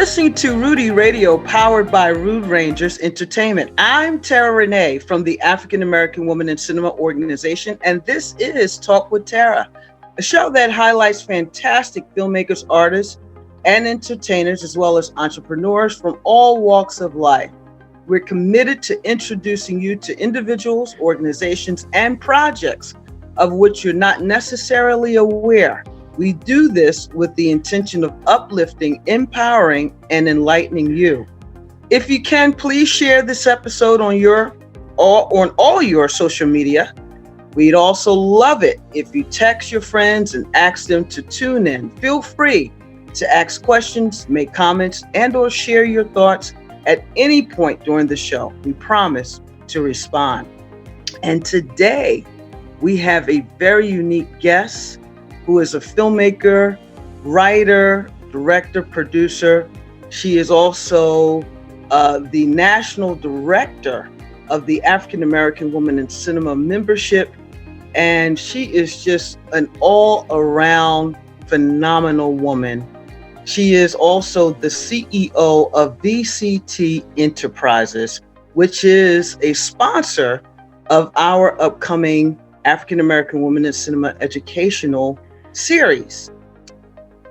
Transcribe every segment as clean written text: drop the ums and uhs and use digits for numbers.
listening to Rudy Radio, powered by Rude Rangers Entertainment. I'm Terra Renee from the African American Woman in Cinema organization, and this is Talk with Terra, a show that highlights fantastic filmmakers, artists, and entertainers, as well as entrepreneurs from all walks of life. We're committed to introducing you to individuals, organizations, and projects of which you're not necessarily aware. We do this with the intention of uplifting, empowering, and enlightening you. If you can, please share this episode on all your social media. We'd also love it if you text your friends and ask them to tune in. Feel free to ask questions, make comments, and/or share your thoughts at any point during the show. We promise to respond. And today, we have a very unique guest who is a filmmaker, writer, director, producer. She is also the national director of the African American Woman in Cinema membership. And she is just an all-around phenomenal woman. She is also the CEO of VCT Enterprises, which is a sponsor of our upcoming African American Woman in Cinema educational series.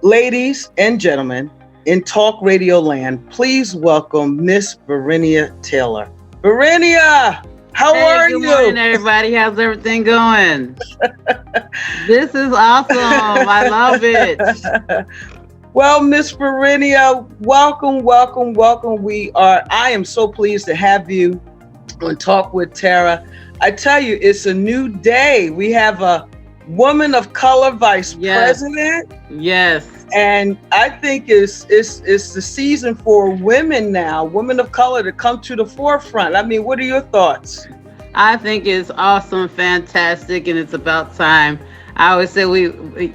Ladies and gentlemen, in Talk Radio Land, please welcome Miss Verinia Taylor. Verinia, how are you? Good morning, everybody. How's everything going? This is awesome. I love it. Well, Miss Verinia, welcome. I am so pleased to have you on Talk with Terra. I tell you, it's a new day. We have a woman of color vice president. Yes. And I think it's the season for women now, women of color, to come to the forefront. I mean, what are your thoughts? I think it's awesome, fantastic, and it's about time. I always say the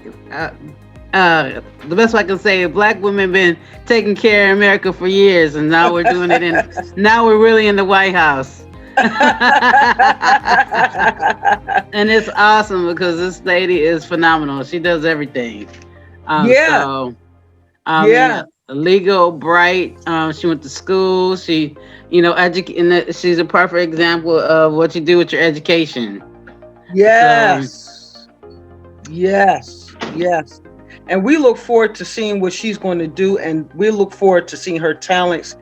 best way I can say it, Black women been taking care of America for years, and now we're doing it now we're really in the White House. And it's awesome because this lady is phenomenal. She does everything. Legal, bright. She went to school. She, she's a perfect example of what you do with your education. Yes. And we look forward to seeing what she's going to do, and we look forward to seeing her talents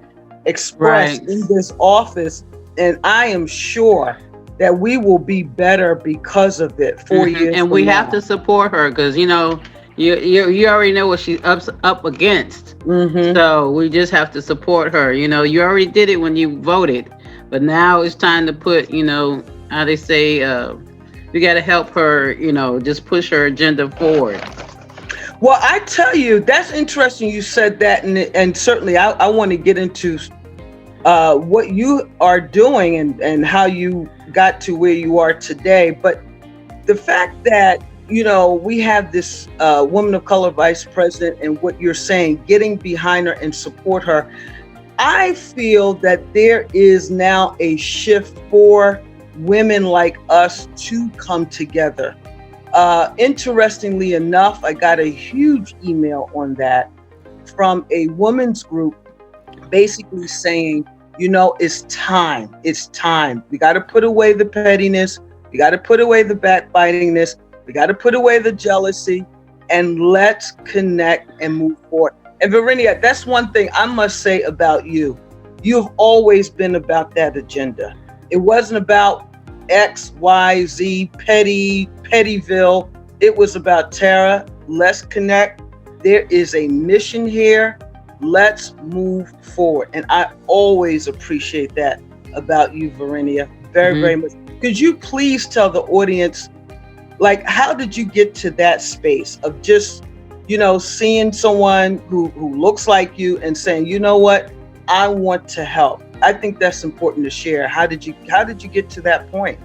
expressed in this office. And I am sure that we will be better because of it 4 years. And we have to support her because you already know what she's up against. So we just have to support her. You already did it when you voted, but now it's time to put, how they say, we got to help her. Just push her agenda forward. Well, I tell you, that's interesting. You said that, and certainly I want to get into what you are doing and how you got to where you are today. But the fact that, we have this woman of color vice president, and what you're saying, getting behind her and support her, I feel that there is now a shift for women like us to come together. Interestingly enough, I got a huge email on that from a women's group basically saying, it's time. We got to put away the pettiness. We got to put away the backbitingness. We got to put away the jealousy, and let's connect and move forward. And Verinia, that's one thing I must say about you. You've always been about that agenda. It wasn't about X, Y, Z, Pettyville. It was about Terra. Let's connect. There is a mission here. Let's move forward. And I always appreciate that about you, Verinia, very, very much. Could you please tell the audience, how did you get to that space of just, seeing someone who looks like you and saying, you know what, I want to help? I think that's important to share. How did you get to that point?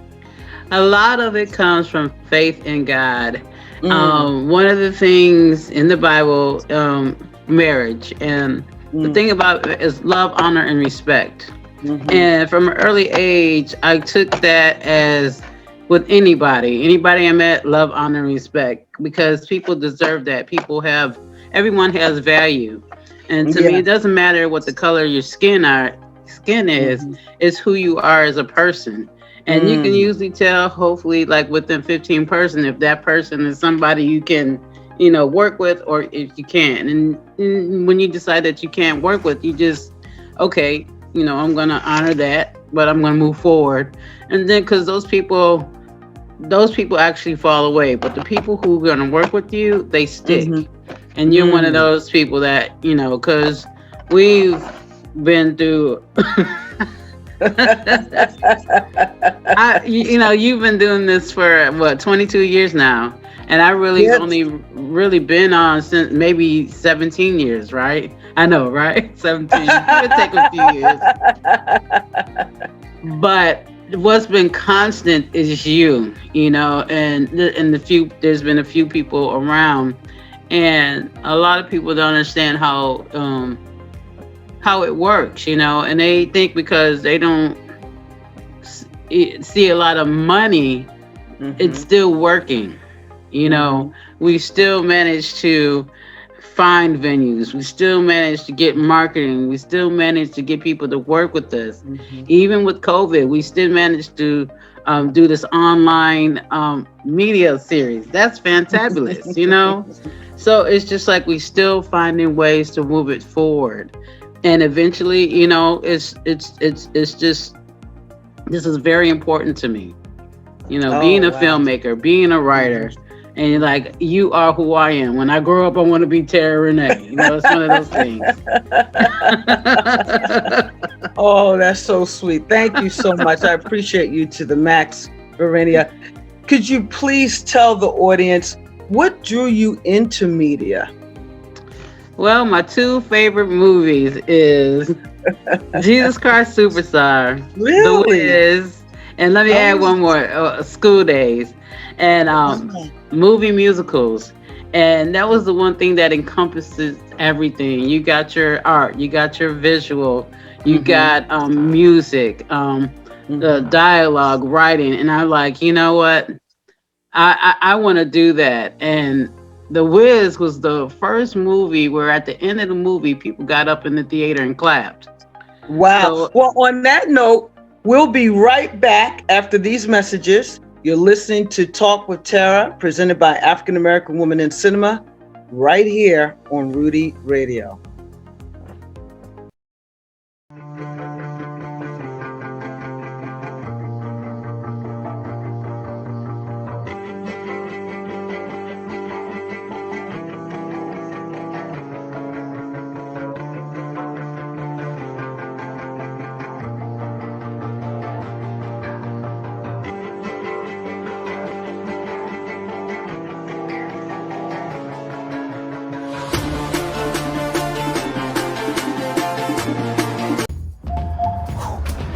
A lot of it comes from faith in God. One of the things in the Bible, marriage, and the thing about it is love, honor, and respect. And from an early age, I took that as with anybody I met, love, honor, and respect, because people deserve that. Everyone has value. And to me, Yeah. it doesn't matter what the color of your skin is, Mm-hmm. it's who you are as a person. And you can Mm. usually tell, hopefully, like within 15 person, if that person is somebody you can, work with, or if you can't. And when you decide that you can't work with, you just, okay, I'm going to honor that, but I'm going to move forward. And then, because those people actually fall away, but the people who are going to work with you, they stick. Mm-hmm. And you're one of Mm. those people that, because we've been through you've been doing this for what, 22 years now, and I really's Yes. only really been on since maybe 17 years, right? I know, right? 17, give or take a few years. But what's been constant is and there's been a few people around, and a lot of people don't understand how it works, and they think because they don't see a lot of money, it's Mm-hmm. still working. You Mm-hmm. know, we still manage to find venues. We still manage to get marketing. We still manage to get people to work with us. Mm-hmm. Even with COVID, we still managed to do this online media series. That's fantabulous. So it's just like we still finding ways to move it forward, and eventually, it's just this is very important to me. Oh, Being a wow. filmmaker, being a writer, and like you are who I am. When I grow up, I want to be Terra Renee. It's one of those things. Oh, that's so sweet. Thank you so much. I appreciate you to the max, Verinia. Could you please tell the audience what drew you into media? Well, my two favorite movies is Jesus Christ Superstar, The Really? Wiz, and let me add Oh, one more, School Days, and wow. movie musicals. And that was the one thing that encompasses everything. You got your art, you got your visual, you Mm-hmm. got music, the Mm-hmm. dialogue, writing, and I'm like, you know what? I want to do that. And The Wiz was the first movie where at the end of the movie, people got up in the theater and clapped. Wow. So, Well, on that note, we'll be right back after these messages. You're listening to Talk with Terra, presented by African American Women in Cinema, right here on Rudy Radio.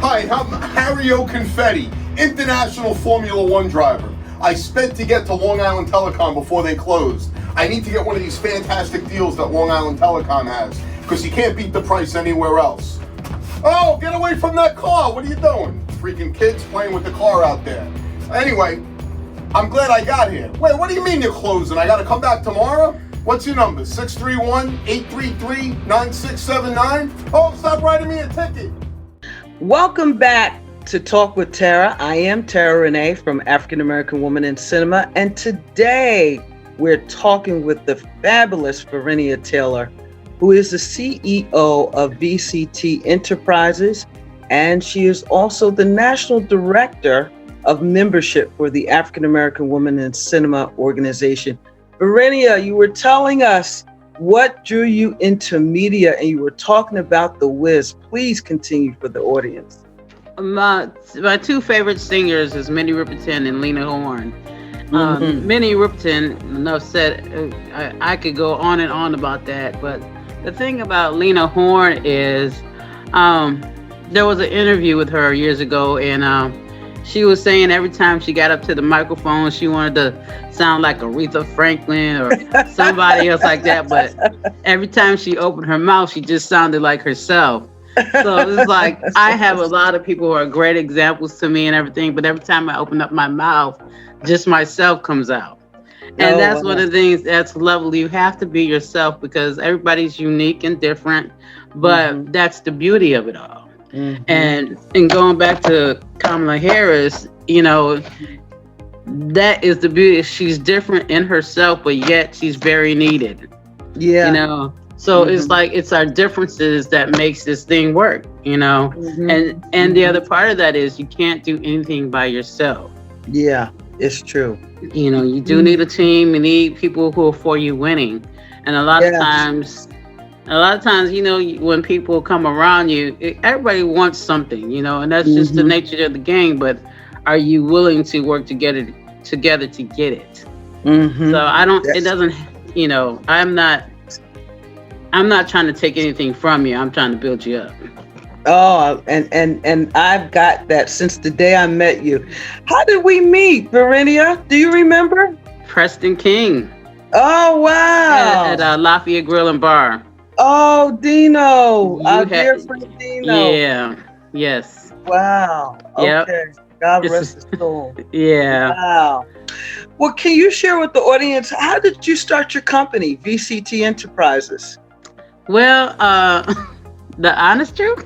Hi, I'm Harry Confetti, international Formula One driver. I sped to get to Long Island Telecom before they closed. I need to get one of these fantastic deals that Long Island Telecom has, because you can't beat the price anywhere else. Oh, get away from that car! What are you doing? Freaking kids playing with the car out there. Anyway, I'm glad I got here. Wait, what do you mean you're closing? I gotta come back tomorrow? What's your number? 631-833-9679? Oh, stop writing me a ticket. Welcome back to Talk with Terra. I am Terra Renee from African American Woman in Cinema, and today we're talking with the fabulous Verinia Taylor, who is the CEO of VCT Enterprises, and she is also the National Director of Membership for the African American Women in Cinema organization. Verinia, you were telling us what drew you into media, and you were talking about The Wiz. Please continue for the audience. my two favorite singers is Minnie Riperton and Lena Horne. Mm-hmm. Minnie Riperton, enough said. I could go on and on about that, but the thing about Lena Horne is, there was an interview with her years ago, and she was saying every time she got up to the microphone, she wanted to sound like Aretha Franklin or somebody else like that. But every time she opened her mouth, she just sounded like herself. So it's like I have a lot of people who are great examples to me and everything, but every time I open up my mouth, just myself comes out. And Oh, that's one wow. of the things that's lovely. You have to be yourself because everybody's unique and different, Mm-hmm. but that's the beauty of it all. Mm-hmm. And going back to Kamala Harris, that is the beauty. She's different in herself, but yet she's very needed. Yeah. So it's Mm-hmm. like it's our differences that makes this thing work. Mm-hmm. And the Mm-hmm. other part of that is you can't do anything by yourself. Yeah, it's true. You do need a Mhm. team. You need people who are for you winning. And Yes. a lot of times, when people come around you, everybody wants something, and that's just the Mm-hmm. nature of the game. But are you willing to work together to get it? So Mm-hmm. I don't. It Yes. doesn't. I'm not. I'm not trying to take anything from you. I'm trying to build you up. Oh, and I've got that since the day I met you. How did we meet, Verinia? Do you remember? Preston King Oh, at wow. Lafayette Grill and Bar. Oh, Dino, You our had, dear friend Dino. yeah, yes, Wow. yep. Okay. God This rest is, his soul. yeah. Wow. Well, can you share with the audience how did you start your company, VCT Enterprises? Well, the honest truth,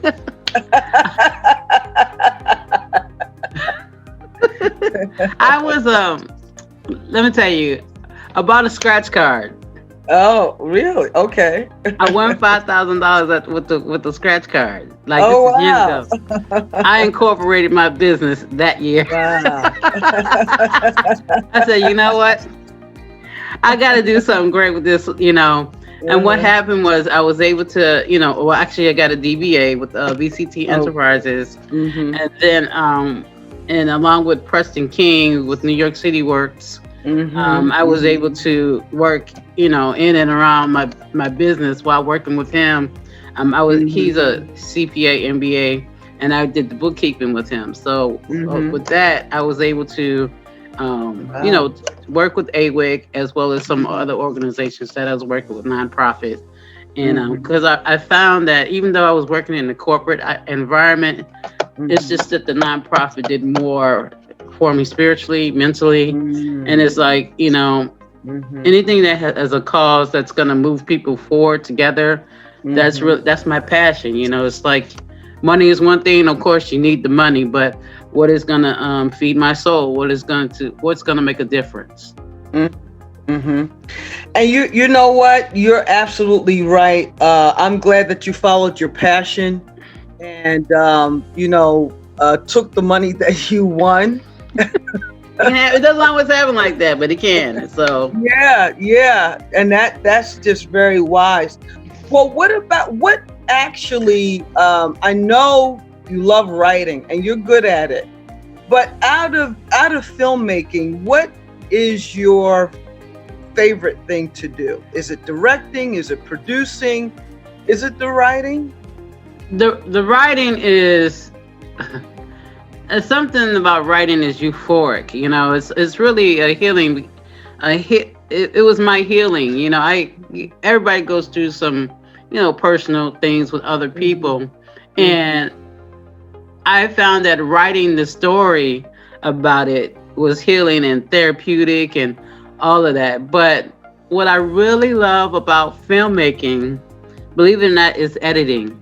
I was Let me tell you about a scratch card. Oh, really? Okay. I won $5,000 with the scratch card. Like this Oh, is years wow. ago. I incorporated my business that year. Wow. I said, you know what? I got to do something great with this. And what Uh-huh. happened was I was able to, well, actually, I got a DBA with VCT Oh. Enterprises, Mm-hmm. and then, and along with Preston King with New York City Works, Mm-hmm. I was able to work, in and around my business while working with him. He's Mm-hmm. a CPA, MBA, and I did the bookkeeping with him. So Mm-hmm. with that, I was able to, Wow. work with AWIC as well as some Mm-hmm. other organizations that I was working with, nonprofit. And Mm-hmm. because I found that even though I was working in the corporate environment, it's Mm-hmm. just that the nonprofit did more for me spiritually, mentally. And it's like, Mm-hmm. anything that has a cause that's going to move people forward together, Mm-hmm. that's my passion. It's like money is one thing. Of course, you need the money, but what is going to feed my soul? What's going to make a difference? Mm-hmm. And you know what? You're absolutely right. I'm glad that you followed your passion and took the money that you won. It doesn't always happen like that, but it can. So Yeah, and that's just very wise. Well, what actually? I know you love writing and you're good at it, but out of filmmaking, what is your favorite thing to do? Is it directing? Is it producing? Is it the writing? the writing is something about writing is euphoric. It's really a healing. It was my healing. Everybody goes through some personal things with other people, Mm-hmm. and I found that writing the story about it was healing and therapeutic and all of that. But what I really love about filmmaking, believe it or not, is editing.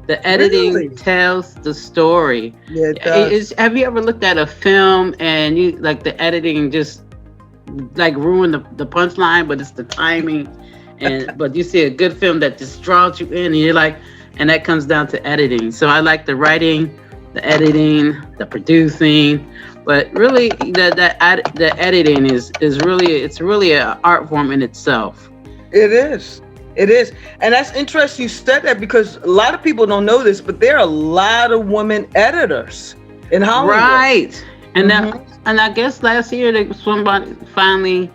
The editing Really? tells the story. Yeah, it does. Have you ever looked at a film and you like the editing just like ruin the punchline, but it's the timing, but you see a good film that just draws you in, and you're like, and that comes down to editing. So I like the writing, the editing, the producing, but really the editing is really an art form in itself. It is. It is. And that's interesting you said that because a lot of people don't know this, but there are a lot of women editors in Hollywood. Right. And that, Mhm. and I guess last year somebody finally,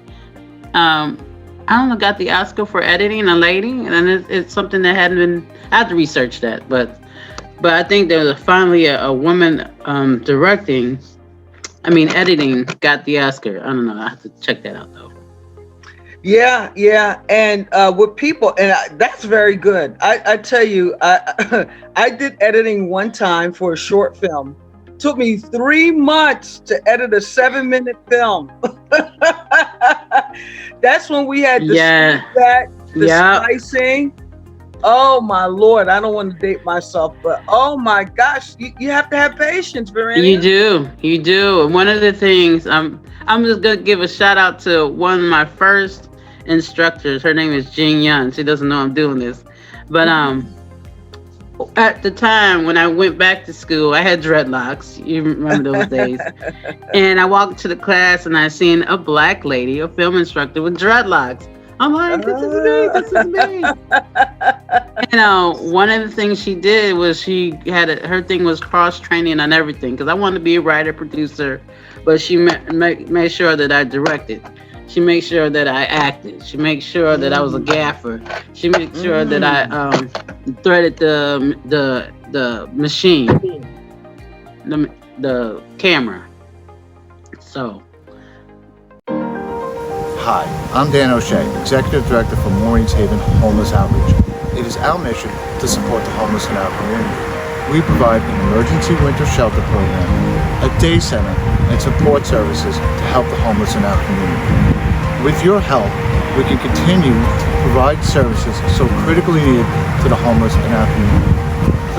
I don't know, got the Oscar for editing, a lady, and it's something that hadn't been. I have to research that, but I think there was finally a woman directing. I mean, editing got the Oscar. I don't know. I have to check that out though. Yeah. And with people, and that's very good. I tell you, I did editing one time for a short film. Took me 3 months to edit a 7-minute film. That's when we had the Yeah. the Yeah. splicing. Oh my Lord, I don't want to date myself, but oh my gosh, you have to have patience, You Verinia. do. You do. And one of the things I'm just gonna give a shout out to one of my first instructors. Her name is Jean Young. She doesn't know I'm doing this. But at the time when I went back to school, I had dreadlocks. You remember those days. And I walked to the class and I seen a black lady, a film instructor with dreadlocks. I'm like, this is me, this is me. One of the things she did was she had her thing was cross training on everything because I wanted to be a writer, producer, but she made sure that I directed. She made sure that I acted. She made sure that I was a gaffer. She made sure that I threaded the machine, the camera. So. Hi, I'm Dan O'Shea, Executive Director for Maureen's Haven Homeless Outreach. It is our mission to support the homeless in our community. We provide an emergency winter shelter program, a day center, and support services to help the homeless in our community. With your help, we can continue to provide services so critically needed to the homeless in our community.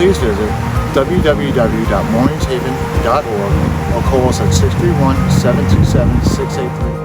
Please visit www.maureen'shaven.org or call us at 631-727-683.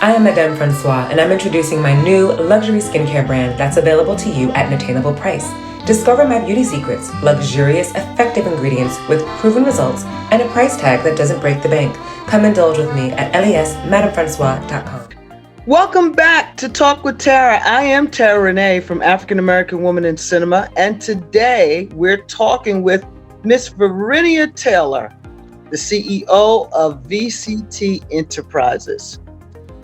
I am Madame Francois, and I'm introducing my new luxury skincare brand that's available to you at an attainable price. Discover my beauty secrets, luxurious, effective ingredients with proven results and a price tag that doesn't break the bank. Come indulge with me at lesmadamefrancois.com. Welcome back to Talk with Terra. I am Terra Renee from African American Woman in Cinema, and today we're talking with Miss Verinia Taylor, the CEO of VCT Enterprises.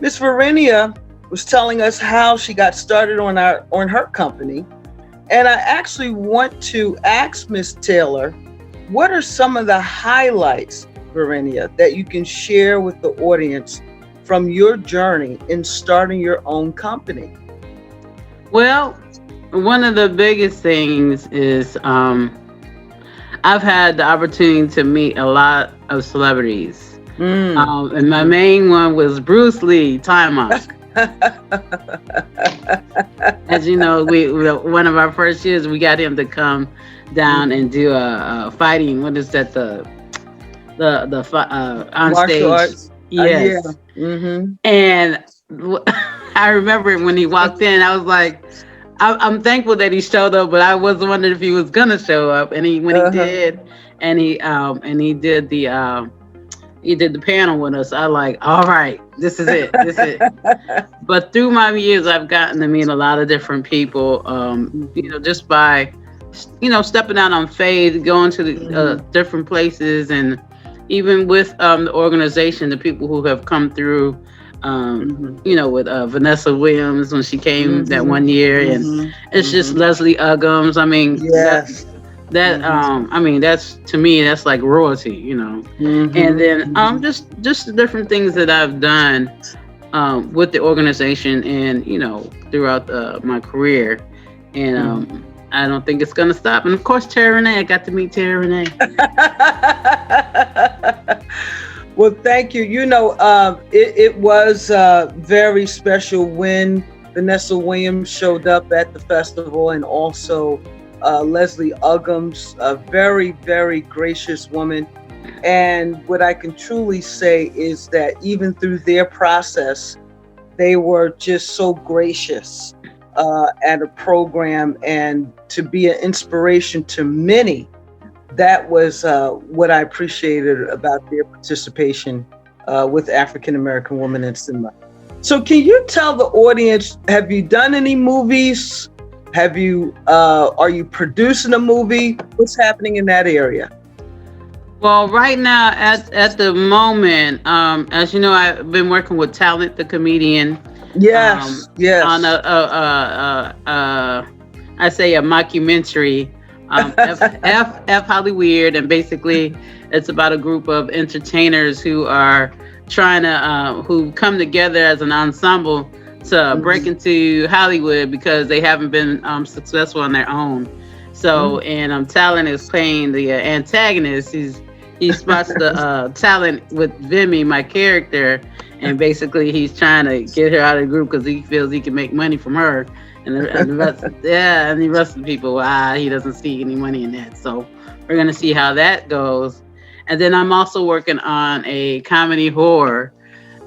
Miss Verinia was telling us how she got started on her company, and I actually want to ask Miss Taylor, what are some of the highlights, Verinia, that you can share with the audience from your journey in starting your own company? Well, one of the biggest things is I've had the opportunity to meet a lot of celebrities. And my main one was Bruce Lee, Timeout. As you know, we one of our first years, we got him to come down and do a fighting. What is that? The on Martial stage. arts. Yes. Yeah. And I remember when he walked in, I was like, I'm thankful that he showed up, but I was wondering if he was gonna show up. And he did, and he did the panel with us. I like, all right, this is it. But through my years, I've gotten to meet a lot of different people, just by, stepping out on faith, going to the different places, and even with the organization, the people who have come through, with Vanessa Williams when she came that one year, and it's just Leslie Uggams. I mean, yes. That's, to me, that's like royalty, and then just the different things that I've done with the organization and throughout my career, and I don't think it's gonna stop. And of course, Terra Renee, I got to meet Terra Renee. Well, thank you. It was very special when Vanessa Williams showed up at the festival, and also Leslie Uggams, a very, very gracious woman. And what I can truly say is that even through their process, they were just so gracious at a program, and to be an inspiration to many. That was what I appreciated about their participation with African American Women in Cinema. So can you tell the audience, have you done any movies? Are you producing a movie? What's happening in that area? Well, right now, at the moment, as you know, I've been working with Talent, the comedian. Yes. On I say a mockumentary F Hollyweird, and basically it's about a group of entertainers who are trying to who come together as an ensemble to break into Hollywood because they haven't been successful on their own. So, and Talent is playing the antagonist. He spots the talent with Vimy, my character, and basically he's trying to get her out of the group because he feels he can make money from her. And the rest, and the rest of the people, he doesn't see any money in that. So we're gonna see how that goes. And then I'm also working on a comedy horror.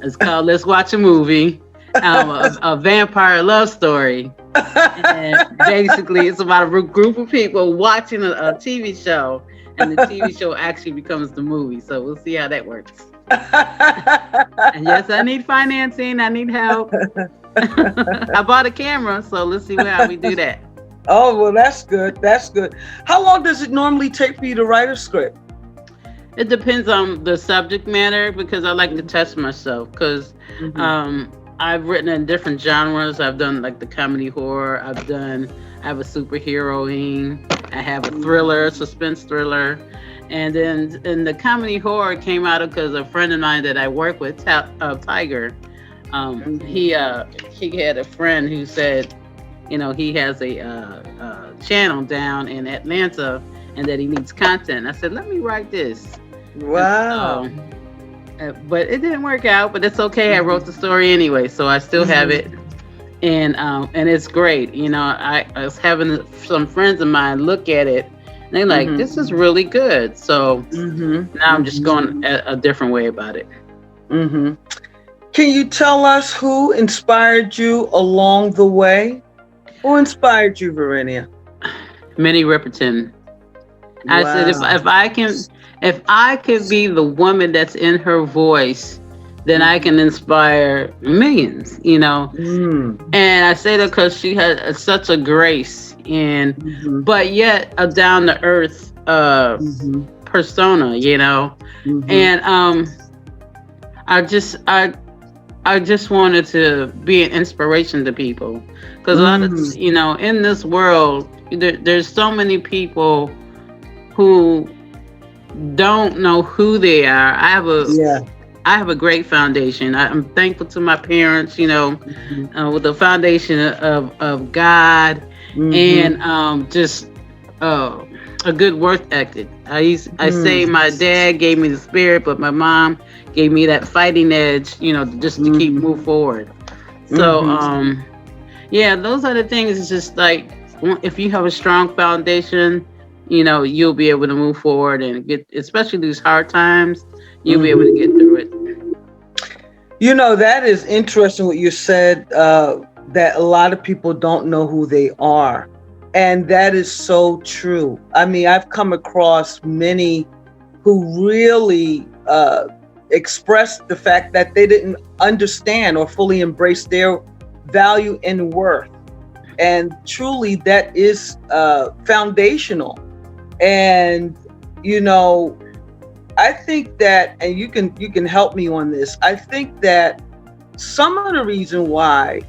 It's called Let's Watch a Movie, a vampire love story. And basically, it's about a group of people watching a TV show, and the TV show actually becomes the movie. So we'll see how that works. And yes, I need financing. I need help. I bought a camera, so let's see how we do that. Oh, well, that's good. That's good. How long does it normally take for you to write a script? It depends on the subject matter because I like to test myself because I've written in different genres. I've done like the comedy horror. I have a superheroine. I have a thriller, suspense thriller. And then the comedy horror came out because a friend of mine that I work with, Tiger, he had a friend who said, he has a channel down in Atlanta and that he needs content. I said, let me write this. Wow. But it didn't work out, but it's okay. I wrote the story anyway, so I still have it. And it's great. I was having some friends of mine look at it. And they're like, this is really good. So now I'm just going a different way about it. Can you tell us who inspired you along the way? Who inspired you, Verinia? Minnie Riperton. I said, if I could be the woman that's in her voice, then I can inspire millions, And I say that because she had such a grace but yet a down to earth persona, And I just wanted to be an inspiration to people because a lot of in this world there's so many people who don't know who they are. I have a great foundation. I'm thankful to my parents, with the foundation of God and just a good work ethic. I say my dad gave me the spirit, but my mom gave me that fighting edge, just to keep move forward. So those are the things. It's just like if you have a strong foundation, you'll be able to move forward and get, especially these hard times, you'll be able to get through it. That is interesting what you said, that a lot of people don't know who they are. And that is so true. I mean, I've come across many who really expressed the fact that they didn't understand or fully embrace their value and worth. And truly that is foundational. And, I think that, and you can help me on this, I think that some of the reason why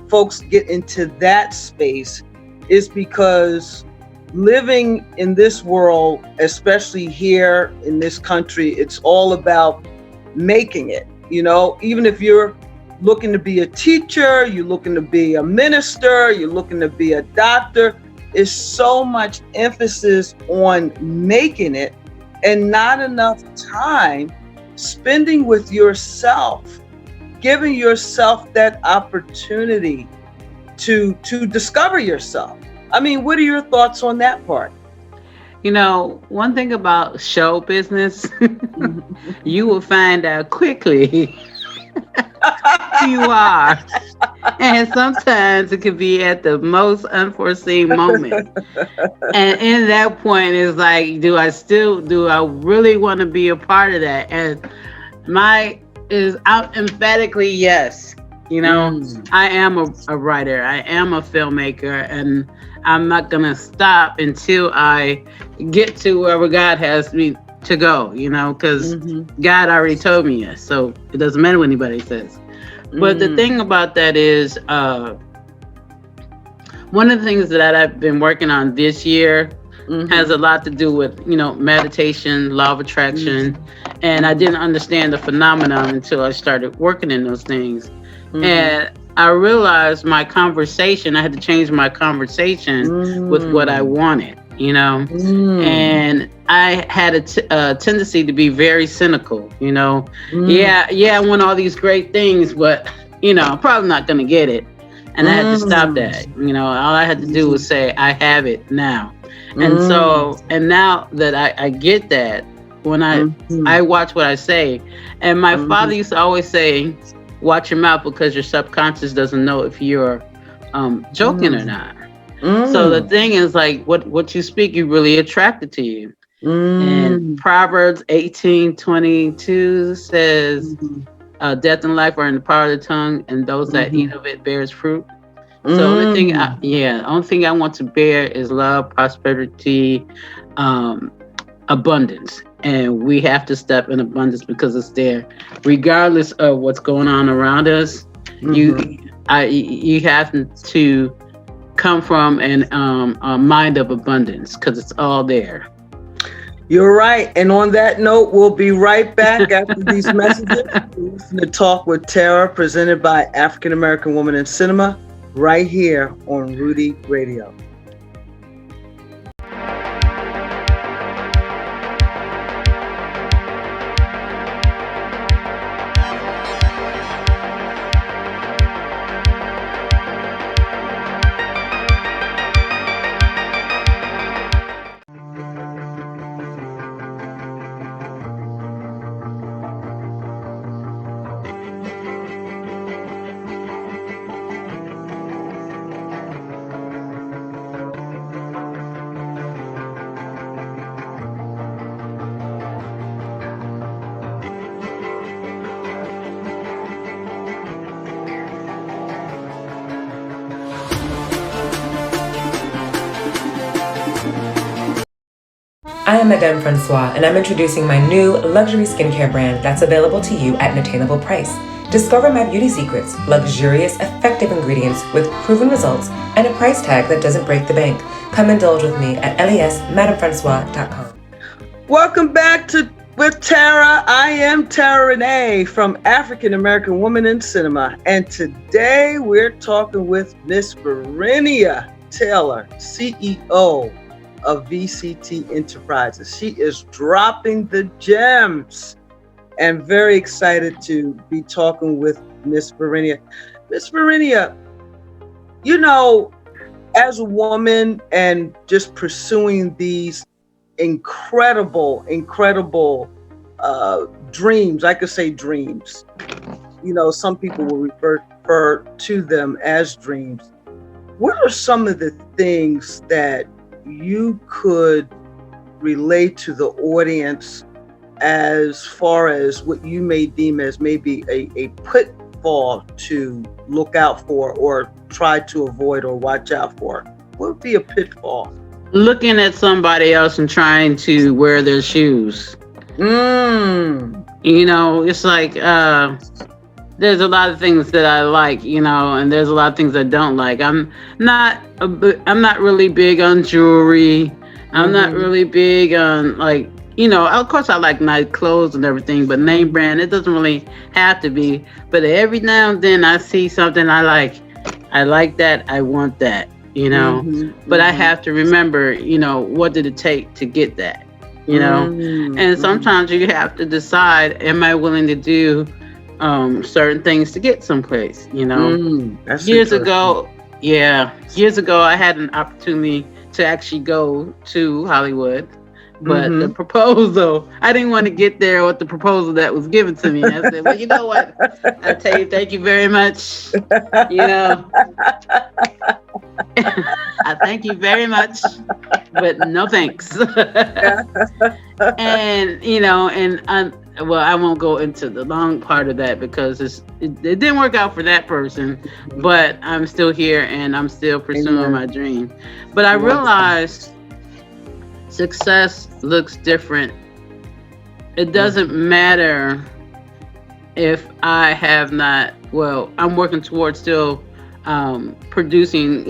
folks get into that space is because living in this world, especially here in this country, it's all about making it, even if you're looking to be a teacher, you're looking to be a minister, you're looking to be a doctor, is so much emphasis on making it and not enough time spending with yourself, giving yourself that opportunity to discover yourself. I mean, what are your thoughts on that part? One thing about show business, you will find out quickly who you are. And sometimes it could be at the most unforeseen moment. And in that point, it's like, do I really want to be a part of that? And I'm emphatically yes. I am a writer. I am a filmmaker, and I'm not going to stop until I get to wherever God has me to go, because God already told me yes. So it doesn't matter what anybody says. But the thing about that is, one of the things that I've been working on this year, has a lot to do with, meditation, law of attraction. And I didn't understand the phenomenon until I started working in those things. And I realized I had to change my conversation with what I wanted, and I had a tendency to be very cynical, Yeah, I want all these great things, but, I'm probably not going to get it. And I had to stop that. All I had to do was say, I have it now. And so, and now that I get that, when I watch what I say, and my father used to always say, watch your mouth because your subconscious doesn't know if you're joking or not. So the thing is, like, what you speak, you really attract it to you. And Proverbs 18:22 says, death and life are in the power of the tongue, and those that eat of it bears fruit. So the only thing I want to bear is love, prosperity, abundance. And we have to step in abundance because it's there. Regardless of what's going on around us, you have to come from a mind of abundance because it's all there. You're right. And on that note, we'll be right back after these messages. Listen to Talk with Terra, presented by African American Woman in Cinema, right here on Rudy Radio. I am Madame Francois, and I'm introducing my new luxury skincare brand that's available to you at an attainable price. Discover my beauty secrets, luxurious, effective ingredients with proven results, and a price tag that doesn't break the bank. Come indulge with me at lesmadamefrancois.com. Welcome back with Terra. I am Terra Renee from African American Woman in Cinema, and today we're talking with Miss Verinia Taylor, CEO of VCT Enterprises. She is dropping the gems, and very excited to be talking with Miss Verinia. Miss Verinia, as a woman and just pursuing these incredible dreams, I could say dreams. Some people will refer to them as dreams. What are some of the things that you could relate to the audience as far as what you may deem as maybe a pitfall to look out for or try to avoid or watch out for? What would be a pitfall? Looking at somebody else and trying to wear their shoes. It's like there's a lot of things that I like, and there's a lot of things I don't like. I'm not really big on jewelry. I'm not really big on of course I like nice clothes and everything, but name brand, it doesn't really have to be. But every now and then I see something I like that, I want that, but I have to remember, what did it take to get that, and sometimes you have to decide, am I willing to do certain things to get someplace, years ago I had an opportunity to actually go to Hollywood, but the proposal, I didn't want to get there with the proposal that was given to me. I said, well, you know what, I tell you, thank you very much, I thank you very much, but no thanks. And well, I won't go into the long part of that because it didn't work out for that person, but I'm still here and I'm still pursuing my dream. But I realized success looks different. It doesn't matter if I have not, I'm working towards still producing,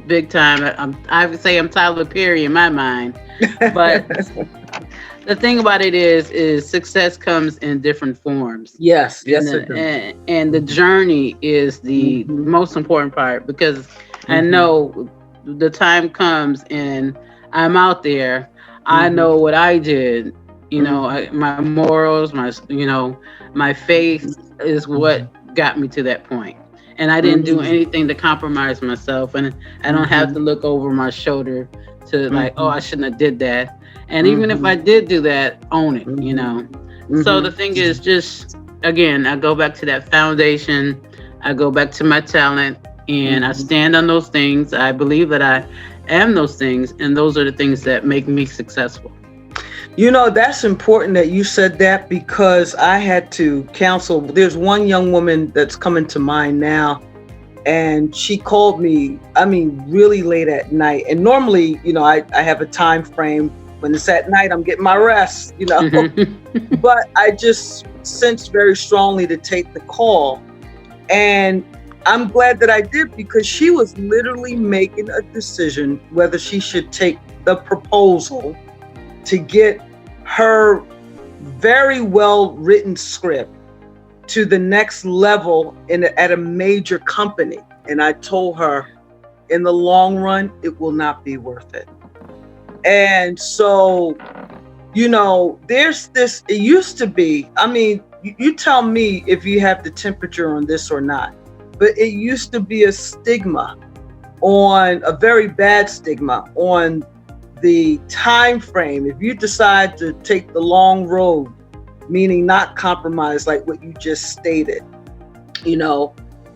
big time. I would say I'm Tyler Perry in my mind, but the thing about it is success comes in different forms. Yes, and the journey is the most important part, because I know the time comes and I'm out there. I know what I did. My morals, my faith is what got me to that point. And I didn't do anything to compromise myself, and I don't have to look over my shoulder to like, oh, I shouldn't have did that. And even if I did do that, own it, So the thing is, just, again, I go back to that foundation. I go back to my talent, and I stand on those things. I believe that I am those things, and those are the things that make me successful. That's important that you said that, because I had to counsel. There's one young woman that's coming to mind now, and she called me, really late at night. And normally, I have a time frame. When it's at night, I'm getting my rest, But I just sensed very strongly to take the call. And I'm glad that I did, because she was literally making a decision whether she should take the proposal to get her very well written script to the next level at a major company. And I told her, in the long run, it will not be worth it. And so, there's this, it used to be, you tell me if you have the temperature on this or not, but it used to be a very bad stigma on the time frame. If you decide to take the long road, meaning not compromise, like what you just stated,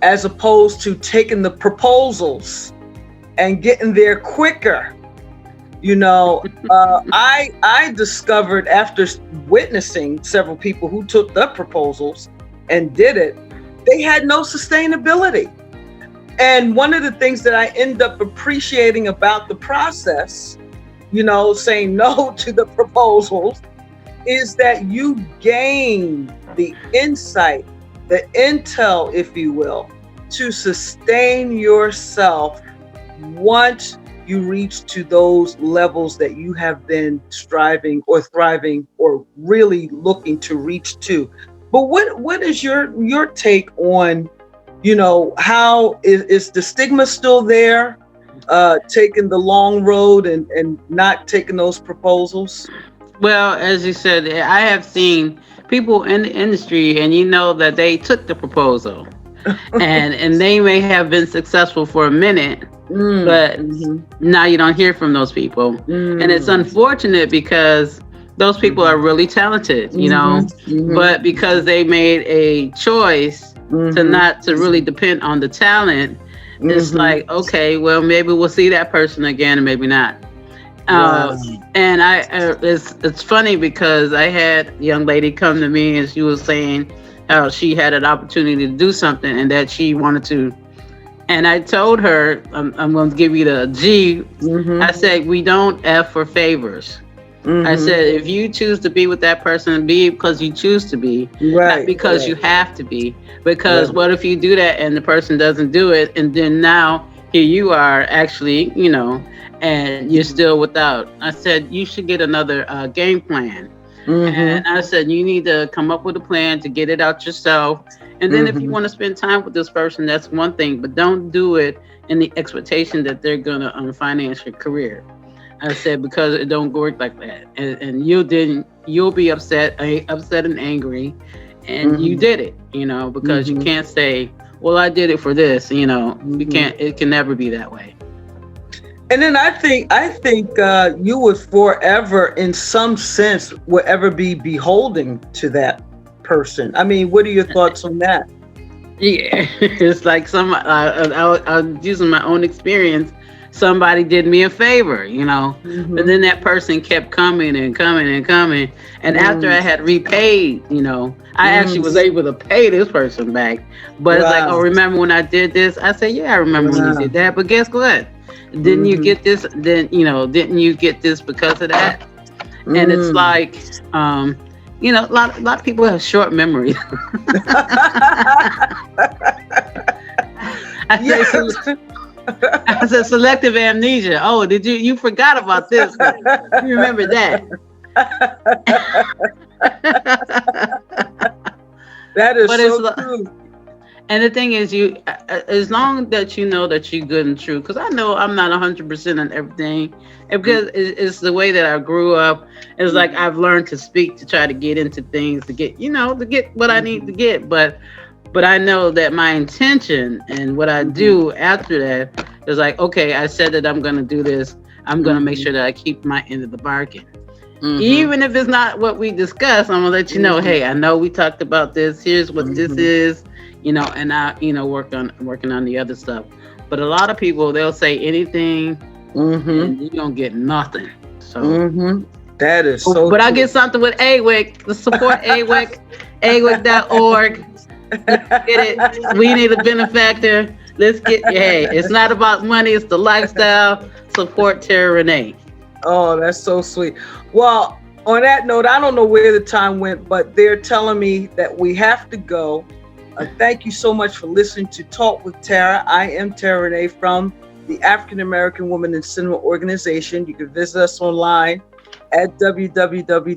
as opposed to taking the proposals and getting there quicker. I discovered, after witnessing several people who took the proposals and did it, they had no sustainability. And one of the things that I end up appreciating about the process, saying no to the proposals, is that you gain the insight, the intel, if you will, to sustain yourself once you reach to those levels that you have been striving or thriving or really looking to reach to. But what is your take on, how is the stigma still there, taking the long road and not taking those proposals? Well, as you said, I have seen people in the industry, and that they took the proposal and they may have been successful for a minute, but now you don't hear from those people. And it's unfortunate, because those people are really talented, but because they made a choice to not to really depend on the talent, it's like, okay, well, maybe we'll see that person again, and maybe not. And it's funny, because I had a young lady come to me, and she was saying how she had an opportunity to do something and that she wanted to. And I told her, I'm going to give you the G. I said, we don't F for favors. I said, if you choose to be with that person, be because you choose to be, not because you have to be. Because what if you do that and the person doesn't do it, and then now here you are actually, and you're still without. I said, you should get another game plan. And I said, you need to come up with a plan to get it out yourself. And then if you want to spend time with this person, that's one thing, but don't do it in the expectation that they're going to finance your career. I said, because it don't work like that. And you'll be upset and angry, and you did it, because you can't say, well, I did it for this, you can't, it can never be that way. And then I think you would forever, in some sense, would ever be beholden to that person. What are your thoughts on that? Yeah, it's like I'm using my own experience. Somebody did me a favor, but then that person kept coming and coming and coming. And after I had repaid, I actually was able to pay this person back. But it's like, oh, remember when I did this? I said, yeah, I remember when you did that. But guess what? Didn't you get this? Didn't you get this because of that? And it's like, a lot of people have short memories. I said, I said selective amnesia. Oh, did you forgot about this one? You remember that? That is But so true. and the thing is, as long that you know that you're good and true, because I know I'm not 100% on everything, and because it's the way that I grew up. It's like I've learned to speak to try to get into things to get, to get what I need to get. But I know that my intention and what I do after that is like, okay, I said that I'm going to do this. I'm going to make sure that I keep my end of the bargain. Even if it's not what we discussed, I'm going to let you know, hey, I know we talked about this. Here's what this is, and I, working on the other stuff. But a lot of people, they'll say anything and you don't get nothing. So that is so But true. I get something with AWIC, the support AWIC, AWIC.org. Get it. We need a benefactor. Let's get, hey, it's not about money, it's the lifestyle. Support Terra Renee. Oh, that's so sweet. Well, on that note, I don't know where the time went, but they're telling me that we have to go. Thank you so much for listening to Talk with Terra. I am Terra Renee from the African American Women in Cinema Organization. You can visit us online at www.aawic.org.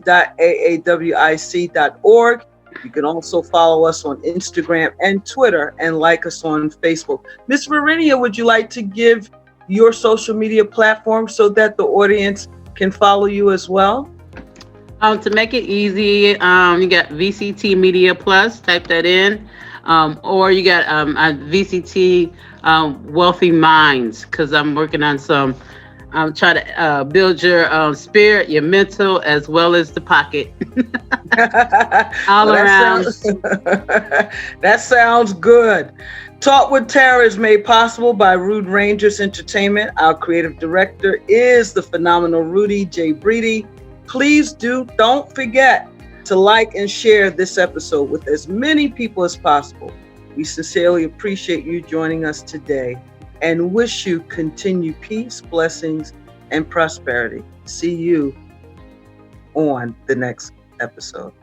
You can also follow us on Instagram and Twitter and like us on Facebook. Ms. Verinia, would you like to give your social media platform so that the audience can follow you as well? To make it easy, you got VCT Media Plus, type that in. Or you got VCT Wealthy Minds, because I'm working on some, I'm trying to build your spirit, your mental, as well as the pocket. All around. That sounds good. Talk with Terra is made possible by Rude Rangers Entertainment. Our creative director is the phenomenal Rudy J. Breedy. Please don't forget to like and share this episode with as many people as possible. We sincerely appreciate you joining us today and wish you continued peace, blessings, and prosperity. See you on the next episode.